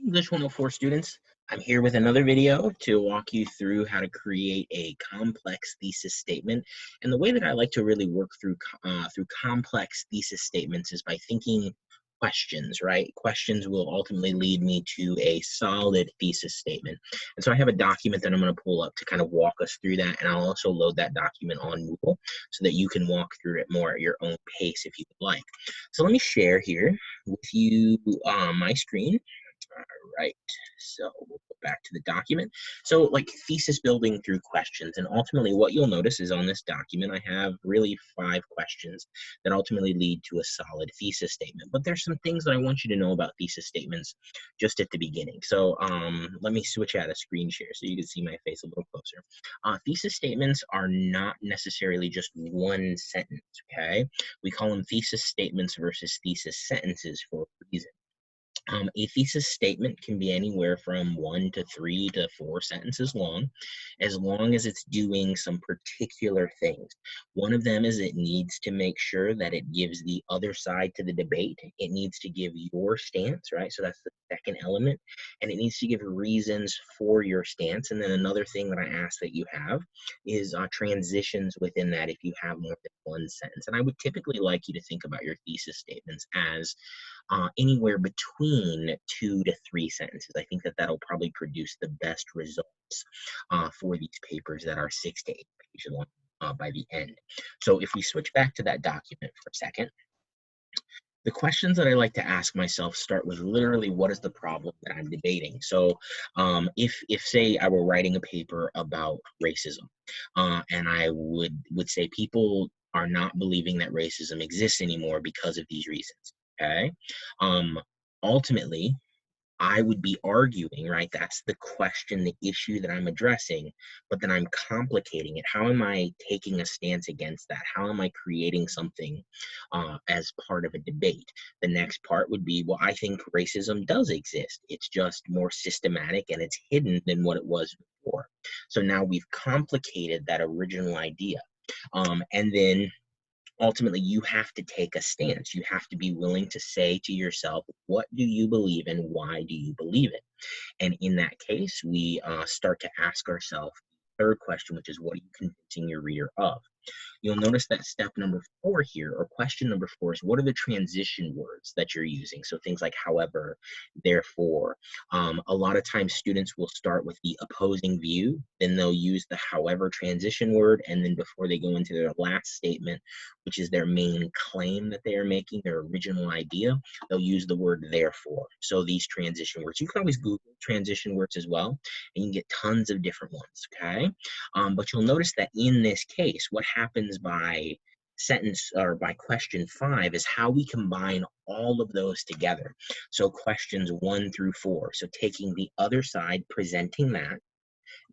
English 104 students, I'm here with another video to walk you through how to create a complex thesis statement. And the way that I like to really work through complex thesis statements is by thinking questions, right? Questions will ultimately lead me to a solid thesis statement. And so I have a document that I'm going to pull up to kind of walk us through that, and I'll also load that document on Moodle so that you can walk through it more at your own pace if you would like. So let me share here with you my screen. All right, so we'll go back to the document. So like thesis building through questions, and ultimately what you'll notice is on this document, I have really 5 questions that ultimately lead to a solid thesis statement. But there's some things that I want you to know about thesis statements just at the beginning. So let me switch out a screen share so you can see my face a little closer. Thesis statements are not necessarily just one sentence, okay? We call them thesis statements versus thesis sentences for a reason. A thesis statement can be anywhere from 1 to 3 to 4 sentences long as it's doing some particular things. One of them is it needs to make sure that it gives the other side to the debate. It needs to give your stance, right? So that's the second element. And it needs to give reasons for your stance. And then another thing that I ask that you have is transitions within that if you have more than one sentence. And I would typically like you to think about your thesis statements as anywhere between 2 to 3 sentences. I think that that'll probably produce the best results for these papers that are 6 to 8 pages long by the end. So if we switch back to that document for a second, the questions that I like to ask myself start with literally what is the problem that I'm debating. So if say I were writing a paper about racism, and I would say people are not believing that racism exists anymore because of these reasons. Okay. Um, Ultimately, I would be arguing, right? That's the question, the issue that I'm addressing, but then I'm complicating it. How am I taking a stance against that? How am I creating something as part of a debate? The next part would be, well, I think racism does exist. It's just more systematic and it's hidden than what it was before. So now we've complicated that original idea. And then ultimately you have to take a stance. You have to be willing to say to yourself, what do you believe and why do you believe it? And in that case, we start to ask ourselves the third question, which is, what are you convincing your reader of? You'll notice that step number 4 here, or question number 4, is what are the transition words that you're using? So things like however, therefore. A lot of times students will start with the opposing view, then they'll use the however transition word, and then before they go into their last statement, which is their main claim that they are making, their original idea, they'll use the word therefore. So these transition words, you can always Google transition words as well, and you can get tons of different ones, okay? But you'll notice that in this case, what happens by sentence or by question 5 is how we combine all of those together. So questions 1 through 4. So taking the other side, presenting that,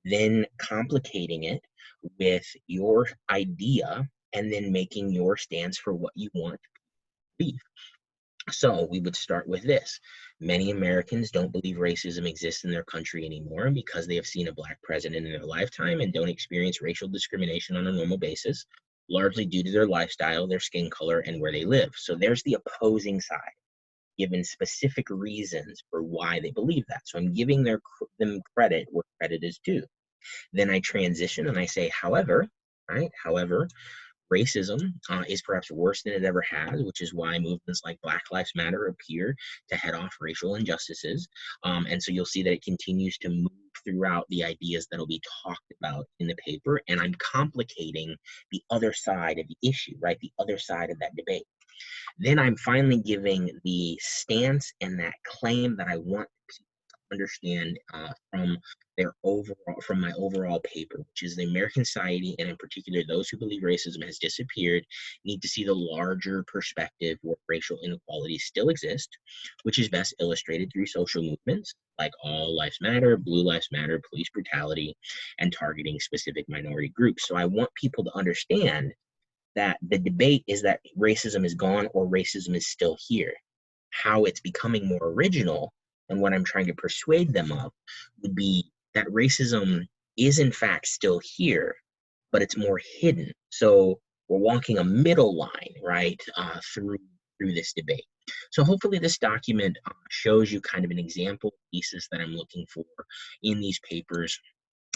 then complicating it with your idea, and then making your stance for what you want to believe. So we would start with this. Many Americans don't believe racism exists in their country anymore because they have seen a Black president in their lifetime and don't experience racial discrimination on a normal basis, largely due to their lifestyle, their skin color, and where they live. So there's the opposing side, given specific reasons for why they believe that. So I'm giving them credit where credit is due. Then I transition and I say, however, right? However, racism is perhaps worse than it ever has, which is why movements like Black Lives Matter appear to head off racial injustices. And so you'll see that it continues to move throughout the ideas that will be talked about in the paper. And I'm complicating the other side of the issue, right? The other side of that debate. Then I'm finally giving the stance and that claim that I want people to understand from my overall paper, which is the American society, and in particular those who believe racism has disappeared, need to see the larger perspective where racial inequalities still exist, which is best illustrated through social movements like All Lives Matter, Blue Lives Matter, police brutality, and targeting specific minority groups. So I want people to understand that the debate is that racism is gone or racism is still here. How it's becoming more original, and what I'm trying to persuade them of, would be that racism is in fact still here, but it's more hidden. So we're walking a middle line, right, through through this debate. So hopefully this document shows you kind of an example thesis that I'm looking for in these papers,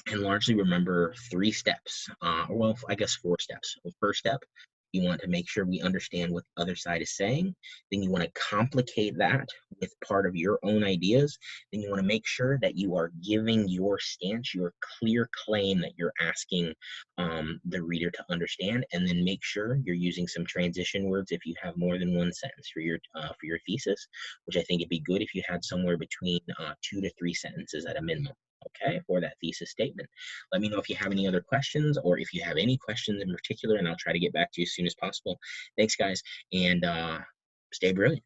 and largely remember 3 steps, well, I guess 4 steps. The first step, you want to make sure we understand what the other side is saying. Then you want to complicate that with part of your own ideas. Then you want to make sure that you are giving your stance, your clear claim that you're asking the reader to understand. And then make sure you're using some transition words if you have more than one sentence for your thesis, which I think it'd be good if you had somewhere between 2 to 3 sentences at a minimum. Okay, for that thesis statement. Let me know if you have any other questions, or if you have any questions in particular, and I'll try to get back to you as soon as possible. Thanks, guys, and stay brilliant.